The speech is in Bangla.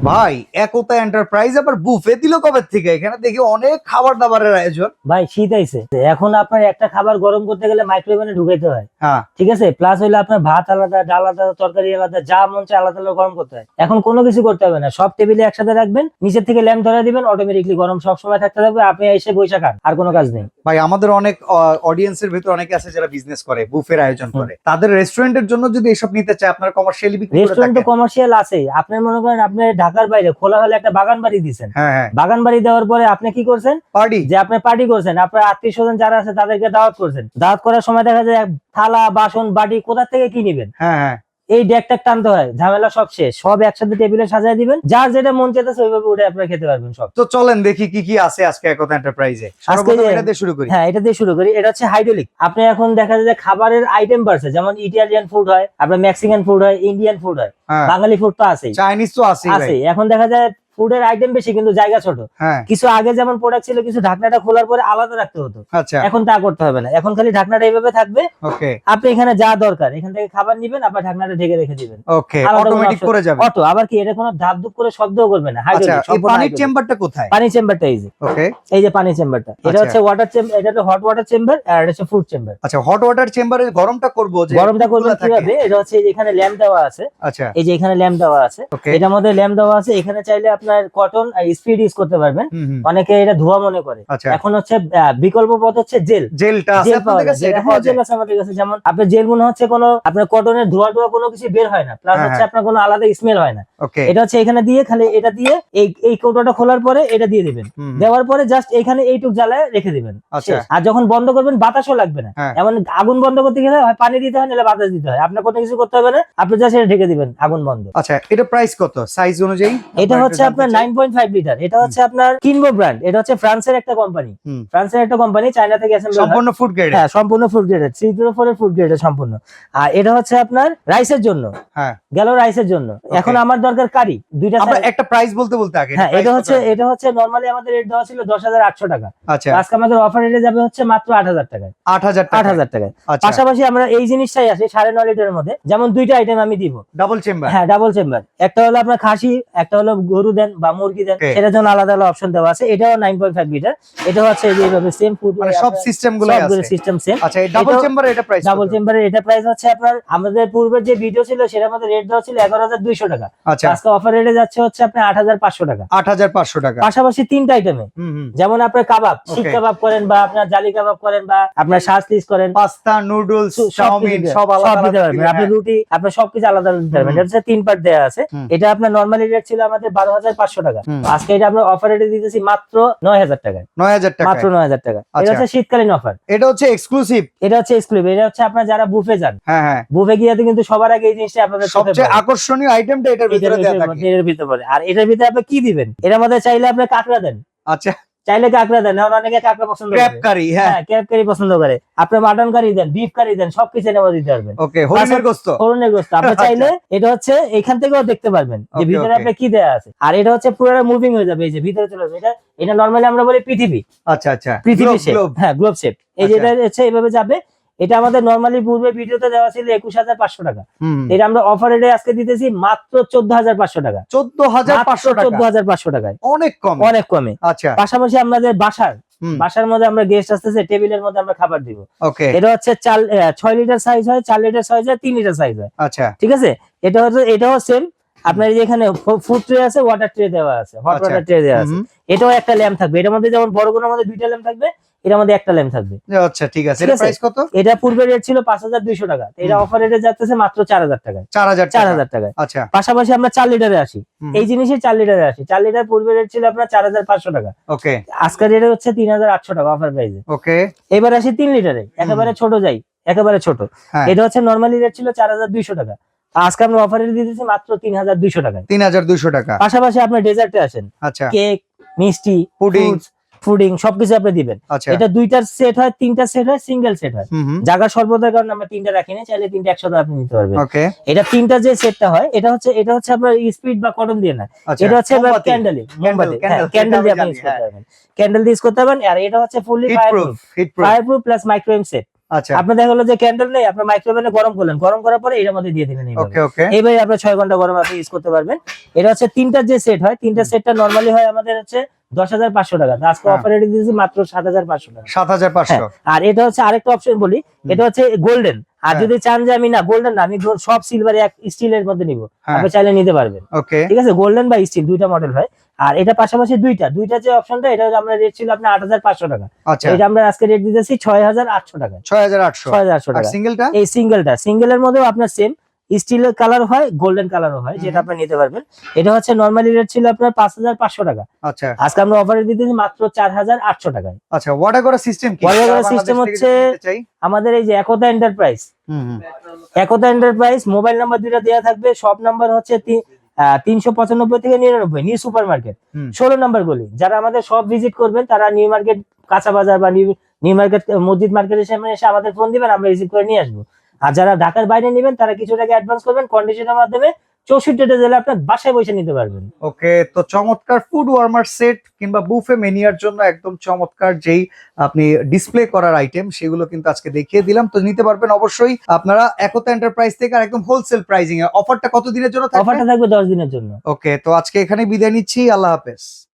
ভাই একতা এন্টারপ্রাইজ আবার বুফে দিল কবে থেকে? এখানে দেখি অনেক খাবার দাবারের আয়োজন। ভাই শীত আইছে, এখন আপনার একটা খাবার গরম করতে গেলে মাইক্রোওভেনে ঢুকাইতে হয়। হ্যাঁ ঠিক আছে, প্লাস হইলে আপনার ভাত আলাদা, ডাল আলাদা, তরকারি আলাদা, যা মন চায় আলাদা আলাদা গরম করতে হয়। এখন কোনো কিছু করতে হবে না, সব টেবিলে একসাথে রাখবেন, নিচের থেকে ল্যাম্প ধরে দিবেন, অটোমেটিকলি গরম সব সময় থাকতে থাকবে, আপনি এসে বসে খান, আর কোনো কাজ নেই। ভাই, আমাদের অনেক অডিয়েন্সের ভিতর অনেকে আছে যারা বিজনেস করে, বুফের আয়োজন করে। তাদের রেস্টুরেন্টের জন্য যদি এসব নিতে চায়, আপনারা কমার্শিয়ালি বিক্রি করে রেস্টুরেন্ট তো থাকেন? কমার্শিয়াল আছেই। আপনি মনে করেন আপনি ঢাকার বাইরে খোলা হলে একটা বাগান বাড়ি দিচ্ছেন, হ্যাঁ হ্যাঁ, বাগান বাড়ি দেওয়ার পরে আপনি কি করছেন, পার্টি। যে আপনি পার্টি করছেন, আপনার আত্মীয় স্বজন যারা আছে তাদেরকে দাওয়াত করছেন, দাওয়াত করার সময় দেখা যায় থালা বাসন বাটি কোথা থেকে কি নিবেন, হ্যাঁ হ্যাঁ, এই ডেক ট্যাক টানতে হয়, ঝামেলা সব শেষ, সব একসাথে টেবিলে সাজায় দিবেন, যার যেটা মন চাইতেছে ওইভাবে উঠে আপনারা খেতে পারবেন সব। তো চলেন দেখি কি কি আছে আজকে একতা এন্টারপ্রাইজে। আজকে সর্বপ্রথম এটা দিয়ে শুরু করি। হ্যাঁ, এটা দিয়ে শুরু করি। এটা হচ্ছে হাইড্রোলিক। আপনি এখন দেখা যায় যে খাবারের আইটেম বাড়ছে, যেমন ইটালিয়ান ফুড হয়, আপনার মেক্সিকান ফুড হয়, ইন্ডিয়ান ফুড হয়, হ্যাঁ, বাঙালি ফুড তো আছেই। চাইনিজ তো আছে আছে, এখন দেখা যায় ফুডের আইটেম বেশি কিন্তু জায়গা ছোট। হ্যাঁ, কিছু আগে যেমন প্রোডাক্ট ছিল, কিছু ঢাকনাটা খোলার পরে আলাদা রাখতে হতো, আচ্ছা, এখন তা করতে হবে না, এখন খালি ঢাকনাটা এইভাবে থাকবে। ওকে আপনি এখানে যা দরকার এখান থেকে খাবার নিবেন, আবার ঢাকনাটা ঢেকে রেখে দিবেন, ওকে, আলাদা কোনো অটোমেটিক option- করে যাবে। অটো। আবার কি এটা কোনো ধাপ ধুপ করে শব্দও করবে না, আচ্ছা, হাইড্রোলিক এই সম্পূর্ণ পানির hydraulic। চেম্বারটা কোথায়? পানি চেম্বারটা এই যে, ওকে, এই যে পানি চেম্বারটা, এটা আচ্ছা। হচ্ছে ওয়াটার চেম্বার, এটা হচ্ছে হট ওয়াটার চেম্বার, আর এটা হচ্ছে ফুড চেম্বার। আচ্ছা, হট ওয়াটার চেম্বারে গরমটা করব যে গরমটা করবেন ফুলগুলা থাকে। কিভাবে, এটা হচ্ছে এই যে এখানে ল্যাম্প দেওয়া আছে, আচ্ছা, এই যে এখানে ল্যাম্প দেওয়া আছে, ওকে, এটার মধ্যে ল্যাম্প দেওয়া আছে, এখানে চাইলে আপনার কটন আর স্পিড ইউজ করতে পারবেন। হুম হুম, অনেকে এটা ধোয়া মনে করে, আচ্ছা, এখন হচ্ছে বিকল্প পথ হচ্ছে জেল। জেলটা আছে জেল পাওয়া আপনাদের যায়, কাছে? এটা পাওয়া জেল যায়? আছে আমাদের কাছে। যেমন আপনার জেল মনে হচ্ছে কোনো আপনার কটনের ধোয়া টোয়া কোনো কিছু বের হয় না, প্লাস হ্যাঁ, হচ্ছে হ্যাঁ। আপনার কোনো আলাদা স্মেল হয় না। ওকে, এটা হচ্ছে এখানে দিয়ে খালি এটা দিয়ে এই কৌটোটা খোলার পরে এটা দিয়ে দিবেন, হুম, দেওয়ার পরে জাস্ট এখানে এইটুক জ্বালায় রেখে দিবেন। আচ্ছা, শেষ। আর যখন বন্ধ করবেন বাতাসও লাগবে না, হ্যাঁ। এমন আগুন বন্ধ করতে গেলে হয় পানি দিতে হয়, নাহলে বাতাস দিতে হয়, আপনার কোনো কিছু করতে হবে না, আপনি জাস্ট এটা ঢেকে দিবেন, আগুন বন্ধ। আচ্ছা, এটা প্রাইস কত সাইজ অনুযায়ী? এটা হচ্ছে আপনার 9.5 লিটার, এটা হচ্ছে আপনার কিনবো ব্র্যান্ড, এটা হচ্ছে ফ্রান্সের একটা কোম্পানি, হুম। ফ্রান্সের একটা কোম্পানি, চায়না থেকে অ্যাসেম্বল হয়। সম্পূর্ণ ফুড গ্রেড? হ্যাঁ, সম্পূর্ণ ফুড গ্রেডেড, 304 এর ফুড গ্রেডেড সম্পূর্ণ। আর এটা হচ্ছে আপনার রাইসের জন্য, হ্যাঁ, গেল রাইসের জন্য। এখন আমার দরকার কারি, দুইটা আমরা size- একটা প্রাইস বলতে বলতে আগে হ্যাঁ, price এটা হচ্ছে নরমালি আমাদের রেট দেওয়া ছিল 10,800 টাকা, আচ্ছা, আজকে আমাদের অফার রেটে যাবে হচ্ছে মাত্র 8,000 টাকায়। 8,000 টাকা। 8,000 টাকায়। আচ্ছা, পাশাপাশি আমরা এই জিনিসটাই আছে 9.5 লিটারের মধ্যে, যেমন দুইটা আইটেম আমি দিব। Double chamber? হ্যাঁ, ডাবল চেম্বার, একটা হলো আপনার খাসি, একটা হলো গরু দেন বা মুরগি দেন, Okay. সেটার জন্য আলাদা আলাদা অপশন দেওয়া আছে। এটাও 9.5 লিটার, এটা হচ্ছে এইভাবে সেম ফুড, মানে সব সিস্টেম গুলো আছে? System same. আচ্ছা, এই ডাবল এটাও- চেম্বারে এটা প্রাইস ডাবল চেম্বারের এটা প্রাইস হচ্ছে আপনার, আমাদের পূর্বের যে ভিডিও ছিল সেটার মধ্যে রেট দেওয়া ছিল 11,200 টাকা, আচ্ছা, আজকে অফার রেটে যাচ্ছে হচ্ছে আপনার 8,500 টাকা। 8,500 টাকা। পাশাপাশি তিনটা আইটেমে, হুম হুম, যেমন আপনার কাবাব, শিক Okay. কাবাব করেন বা আপনার জালি কাবাব করেন বা আপনার শাস লিস করেন, পাস্তা, নুডলস, চাউমিন সব সব আলাদা দিতে আলাদা পারবেন, দিবেন, আপনি হ্যাঁ। রুটি, আপনার সবকিছু আলাদা আলাদা দিতে পারবেন। হুম। এটা হচ্ছে 3 পার্ট দেওয়া আছে। হুম। এটা আপনার নরমালি রেট ছিল আমাদের 12,500 টাকা, হুম। আজকে এটা আমরা অফার রেটে দিতেছি মাত্র 9,000 টাকায়, 9,000 টাকা। মাত্র 9,000 টাকা। এটা আচ্ছা। হচ্ছে শীতকালীন অফার, এটা হচ্ছে এক্সক্লুসিভ? এটা হচ্ছে এক্সক্লুসিভ, এটা হচ্ছে আপনার যারা বুফে যান, হ্যাঁ হ্যাঁ, বুফে গিয়ে কিন্তু সবার আগে এই জিনিসটা আপনাদের চোখে সবচেয়ে পড়ে। আকর্ষণীয় আইটেমটা এটার ভিতরে দেয়া থাকে। এটার ভিতরে পড়ে। আর এটার ভিতরে আপনি কি দিবেন, এটার মধ্যে চাইলে আপনি কাঁকড়া দেন, আচ্ছা, চাইলে কাঁকড়া দেন, আর অনেকে কাঁকড়া পছন্দ ক্র্যাব করে, কারি, হ্যাঁ, হ্যাঁ ক্র্যাব কারি পছন্দ করে, আপনি মাটন কারি দেন, বিফ কারি দেন, সবকিছু এর মধ্যে দিতে পারবেন। ওকে, হরিণের গোশত? হরনের গোশত আপনি চাইলে এটা হচ্ছে এখান থেকেও দেখতে পারবেন যে Okay, ভিতরে okay. আপনি কি দেয়া আছে। আর এটা হচ্ছে পুরো মুভিং হয়ে যাবে, এই যে ভিতরে চলে যাবে, এটা নরমালি আমরা বলি পৃথিবী, আচ্ছা আচ্ছা, পৃথিবী Globe, শেপ, globe। হ্যাঁ গ্লোব শেপ, এই যে আচ্ছা। এটা হচ্ছে এইভাবে যাবে। এটা আমাদের নরমালি পূর্বে ভিডিওতে দেওয়া ছিল 21,500 টাকা, হুম, এটা আমরা অফার রেটে আজকে দিতেছি মাত্র 14,500 টাকা, 14,500 টাকা, 14,500 টাকায়, অনেক কম। অনেক কমে। আচ্ছা, পাশাপাশি আমাদের বাসার মধ্যে আমরা গেস্ট আসতেছে, টেবিলের মধ্যে আমরা খাবার দিব। ওকে, এটা হচ্ছে 6 লিটার সাইজ হয়, 4 লিটার সাইজ হয়, 3 লিটার সাইজ হয়, আচ্ছা, ঠিক আছে। এটাও সেম, আপনার এই যে এখানে ফুড ট্রে আছে, ওয়াটার ট্রে দেওয়া আছে, হট আচ্ছা। ওয়াটার ট্রে দেওয়া আছে। হুম, এটাও একটা ল্যাম্প থাকবে, এটার মধ্যে যেমন বড়গুলোর মধ্যে 2টা ল্যাম্প থাকবে, এটার মধ্যে একটা ল্যাম্প থাকবে। আচ্ছা, ঠিক আছে। ঠিক এর আছে। প্রাইস কত? এটা পূর্বে রেট ছিল 5,200 টাকা, এটা অফার রেটে যাচ্ছে মাত্র 4,000 টাকায়, 4,000 টাকা। 4,000 টাকায়। আচ্ছা, পাশাপাশি আমরা 4 লিটারে আসি, হুম, এই জিনিসের 4 লিটারে আসি। 4 লিটার পূর্বে রেট ছিল আপনার 4,500 টাকা, ওকে আজকের রেট হচ্ছে 3,800 টাকা অফার প্রাইসে। ওকে, এবার আসি 3 লিটারে, একেবারে ছোট যাই, একেবারে ছোট। হ্যাঁ, এটা হচ্ছে নরমালি রেট ছিল 4,200 টাকা, আজকে আমরা অফার রেট দিতেছি মাত্র 3,200 টাকায়। 3,200 টাকা। পাশাপাশি আপনার ডেজার্টে আসেন, আচ্ছা, কেক, মিষ্টি, পুডিং, ফুডিং সবকিছু আপনি দিবেন। আচ্ছা, এটা 2টার সেট হয়, 3টার সেট হয়, সিঙ্গেল সেট হয়। হুম হুম, জায়গা স্বল্পতার কারণে আমরা 3টা রাখিনি, চাইলে 3টা একসাথে আপনি নিতে পারবেন। ওকে, এটা 3টা যে সেটটা হয়, এটা হচ্ছে আপনার স্পিড বা কটন দিয়ে না, আচ্ছা, এটা হচ্ছে মোমবাতি, ক্যান্ডেল candle, ক্যান্ডেল দিয়ে এটা আপনি আমি ইউজ জানি, করতে পারবেন, ক্যান্ডেল দিয়ে ইউজ করতে পারবেন। আর এটা হচ্ছে fully heat proof, heat proof. Fireproof plus microwave set, আচ্ছা, আপনার দেখা গেলো যে ক্যান্ডেল নেই, আপনার মাইক্রোওভেনে গরম করলেন, গরম করার পরে এটার মধ্যে দিয়ে দিলেন, ওকে ওকে। এইভাবে আপনার 6 ঘন্টা গরম আপনি ইউজ করতে পারবেন। এটা হচ্ছে তিনটা যে সেট হয়, তিনটা সেটটা নরমালি হয় আমাদের হচ্ছে 10,500 টাকা, আজকে হ্যাঁ। অফার রেটে দিয়েছি মাত্র 7,500 টাকা। 7,500। আর এটা হচ্ছে আরেকটা অপশন বলি, এটা হচ্ছে গোল্ডেন। আর হ্যাঁ। যদি চান যে আমি না গোল্ডেন না, আমি সব সিলভার এক স্টিলের মধ্যে নিব, হ্যাঁ। আপনি চাইলে নিতে পারবেন। ওকে ঠিক আছে, গোল্ডেন বা স্টিল দুইটা মডেল হয়। আর এটা পাশাপাশি দুইটা যে অপশনটা, এটা আমরা রেট ছিল আপনার 8,500 টাকা, আচ্ছা, এটা আমরা আজকে রেট দিতেছি 6,800 টাকা। 6,800। 6,800 আর টাকা। সিঙ্গেলটা? এই সিঙ্গেলের মধ্যেও আপনার সেম স্টিলের কালার হয়, গোল্ডেন কালারও হয়, যেটা আপনি নিতে পারবেন। এটা হচ্ছে নরমালি রেট ছিল আপনার 5,500 টাকা, আচ্ছা আজকে আমরা অফারে দিতেছি মাত্র 4,800 টাকায়। আচ্ছা, ওয়াটার করার সিস্টেম কি? Order করার যারা system বাংলাদেশ থেকে হচ্ছে- যদি নিতে চাই? আমাদের এই যে একতা এন্টারপ্রাইজ, হুম হুম। একতা এন্টারপ্রাইজ মোবাইল নাম্বার দুইটা দেওয়া থাকবে, সব নাম্বার হচ্ছে 395 থেকে 99, নিউ সুপার মার্কেট হুম। 16 নাম্বার গলি। যারা আমাদের সব ভিজিট করবেন তারা নিউ মার্কেট কাঁচা বাজার বা নিউ মার্কেট মসজিদ মার্কেটের সামনে এসে আমাদের ফোন দিবেন, আমরা রিসিভ করে নিয়ে আসবো। আর যারা ঢাকার বাইরে নেবেন তারা কিছু টাকা অ্যাডভান্স করবেন, কন্ডিশনের মাধ্যমে 64টা জেলা আপনার বাসায় বসে নিতে পারবেন। ওকে, তো চমৎকার ফুড ওয়ার্মার সেট কিংবা বুফে মেনিয়ার জন্য একদম চমৎকার যেই আপনি ডিসপ্লে করার আইটেম সেগুলো কিন্তু আজকে দেখিয়ে দিলাম। তো নিতে পারবেন অবশ্যই আপনারা একতা এন্টারপ্রাইজ থেকে, আর একদম হোলসেল প্রাইজিং এ। অফারটা কত দিনের জন্য থাকবে? অফারটা থাকবে 10 দিনের জন্য। ওকে, তো আজকে এখানে বিদায় নিচ্ছি, আল্লাহ হাফেজ।